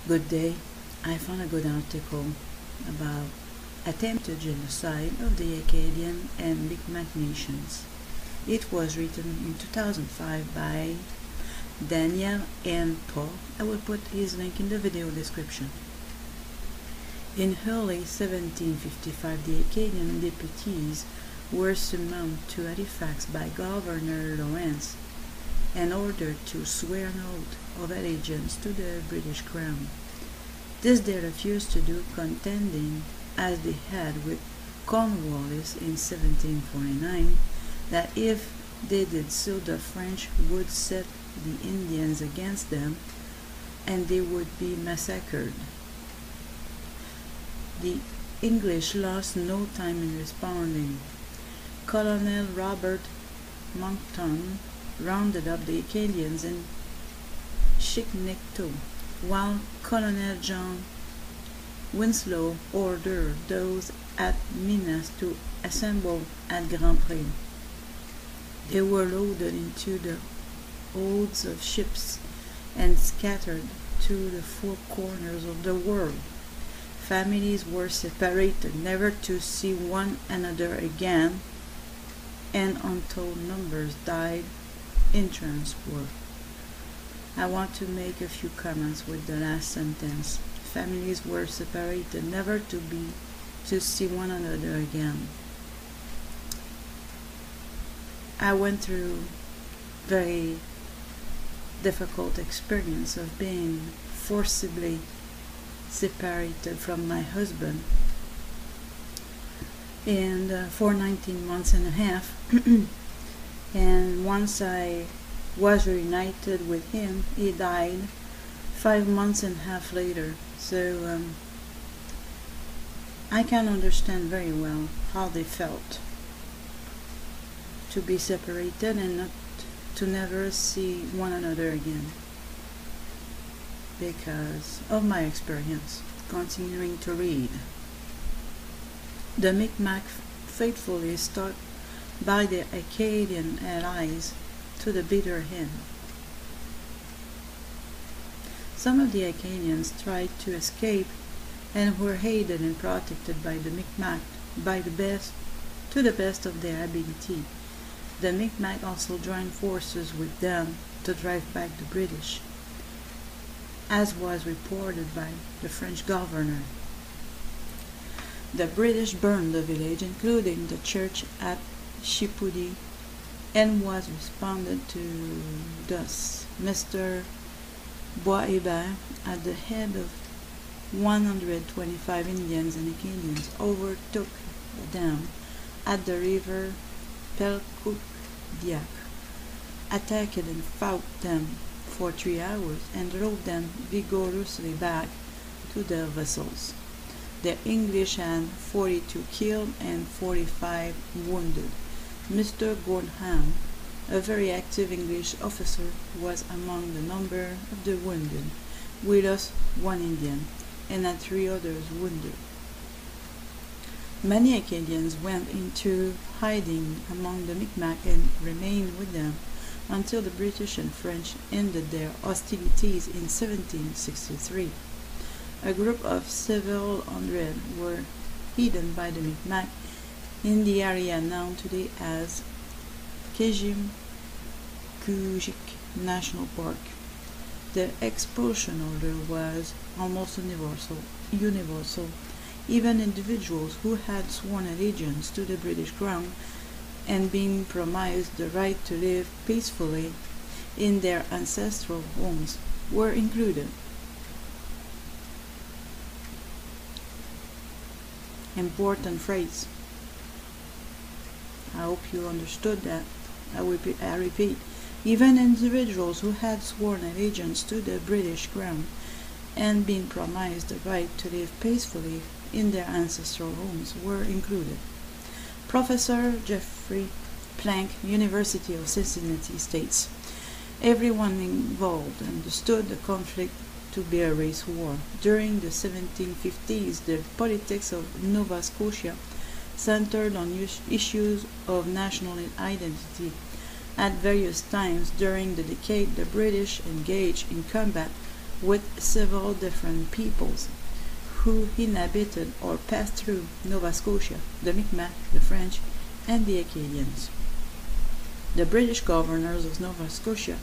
Good day. I found a good article about attempted genocide of the Acadian and Mi'kmaq nations. It was written in 2005 by Daniel N. Paul. I will put his link in the video description. In early 1755, the Acadian deputies were summoned to Halifax by Governor Lawrence and ordered to swear an oath of allegiance to the British Crown. This they refused to do, contending, as they had with Cornwallis in 1749, that if they did so, the French would set the Indians against them and they would be massacred. The English lost no time in responding. Colonel Robert Monckton rounded up the Acadians in Chignecto, while Colonel John Winslow ordered those at Minas to assemble at Grand Pré. They were loaded into the holds of ships and scattered to the four corners of the world. Families were separated, never to see one another again, and untold numbers died in transport. I want to make a few comments with the last sentence. Families were separated, never to see one another again. I went through very difficult experience of being forcibly separated from my husband, and for 19 months and a half. And once I was reunited with him, he died 5 months and a half later. So I can understand very well how they felt to be separated and not to never see one another again, because of my experience. Continuing to read. The Mi'kmaq faithfully stuck by their Acadian allies to the bitter end. Some of the Acadians tried to escape and were aided and protected by the Mi'kmaq to the best of their ability. The Mi'kmaq also joined forces with them to drive back the British, as was reported by the French governor. The British burned the village, including the church at Chipoudy, and was responded to thus. Mr. Boisébert, at the head of 125 Indians and Acadians, overtook them at the river Pelcoutdiac, attacked and fought them for 3 hours, and drove them vigorously back to their vessels. The English had 42 killed and 45 wounded. Mr. Gordham, a very active English officer, was among the number of the wounded. We lost 1 Indian and had 3 others wounded. Many Acadians went into hiding among the Mi'kmaq and remained with them until the British and French ended their hostilities in 1763. A group of several hundred were hidden by the Mi'kmaq in the area known today as Kejimkujik National Park. The expulsion order was almost universal. Even individuals who had sworn allegiance to the British Crown and been promised the right to live peacefully in their ancestral homes were included. Important phrase. I hope you understood that. I repeat, even individuals who had sworn allegiance to the British Crown and been promised the right to live peacefully in their ancestral homes were included. Professor Jeffrey Plank, University of Cincinnati, states, everyone involved understood the conflict to be a race war. During the 1750s, the politics of Nova Scotia centered on issues of national identity. At various times during the decade, the British engaged in combat with several different peoples who inhabited or passed through Nova Scotia, the Mi'kmaq, the French, and the Acadians. The British governors of Nova Scotia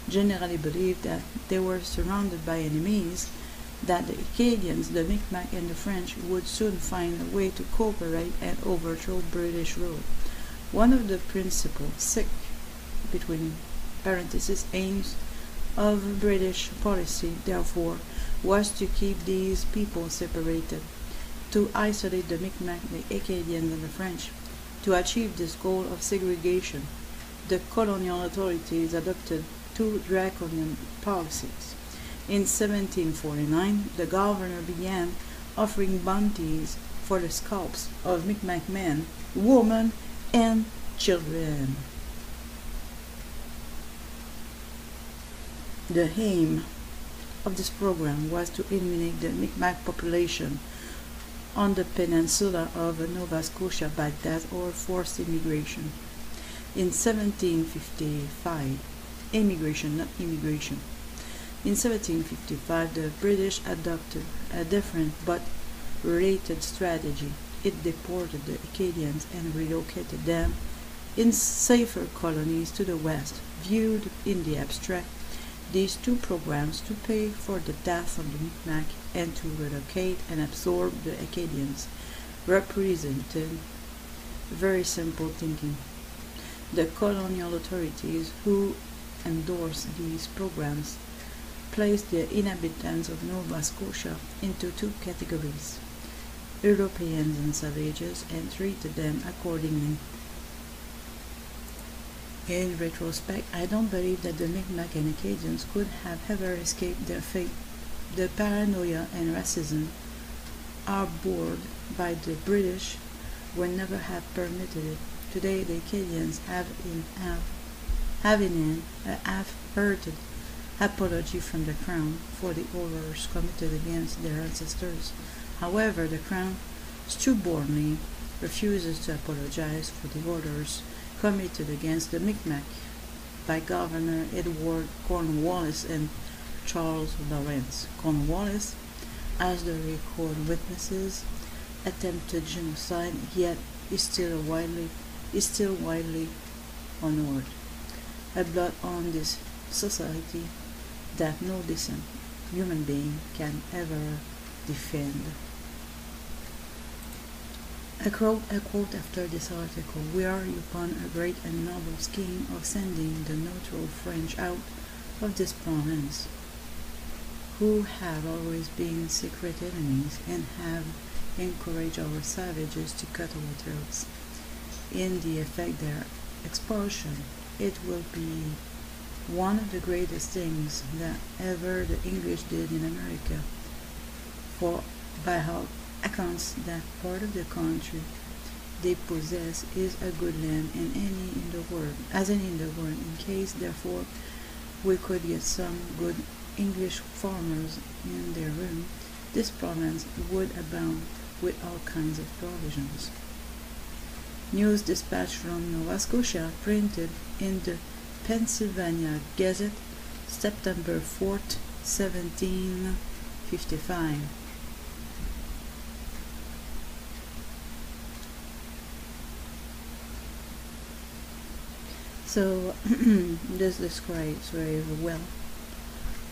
generally believed that they were surrounded by enemies, that the Acadians, the Mi'kmaq, and the French would soon find a way to cooperate and overthrow British rule. One of the principal between parentheses aims of British policy, therefore, was to keep these people separated, to isolate the Mi'kmaq, the Acadians, and the French. To achieve this goal of segregation, the colonial authorities adopted two draconian policies. In 1749, the governor began offering bounties for the scalps of Mi'kmaq men, women, and children. The aim of this program was to eliminate the Mi'kmaq population on the peninsula of Nova Scotia by death or forced immigration. In 1755, immigration, not immigration. In 1755, the British adopted a different but related strategy. It deported the Acadians and relocated them in safer colonies to the west. Viewed in the abstract, these two programs, to pay for the death of the Mi'kmaq and to relocate and absorb the Acadians, represented very simple thinking. The colonial authorities who endorsed these programs placed the inhabitants of Nova Scotia into two categories, Europeans and savages, and treated them accordingly. In retrospect, I don't believe that the Mi'kmaq and Acadians could have ever escaped their fate. The paranoia and racism harbored by the British would never have permitted it. Today, the Acadians have in a half-hearted apology from the Crown for the horrors committed against their ancestors. However, the Crown stubbornly refuses to apologize for the horrors committed against the Mi'kmaq by Governor Edward Cornwallis and Charles Lawrence. Cornwallis, as the record witnesses, attempted genocide, yet is still widely honored. A blot on this society that no decent human being can ever defend. A quote after this article: "We are upon a great and noble scheme of sending the neutral French out of this province, who have always been secret enemies and have encouraged our savages to cut our throats. In the effect their expulsion, it will be one of the greatest things that ever the English did in America, for by all accounts that part of the country they possess is a good land as any in the world. In case, therefore, we could get some good English farmers in their room, this province would abound with all kinds of provisions." News dispatch from Nova Scotia, printed in the Pennsylvania Gazette, September 4th, 1755. So this describes very well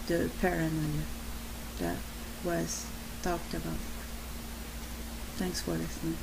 the paranoia that was talked about. Thanks for listening.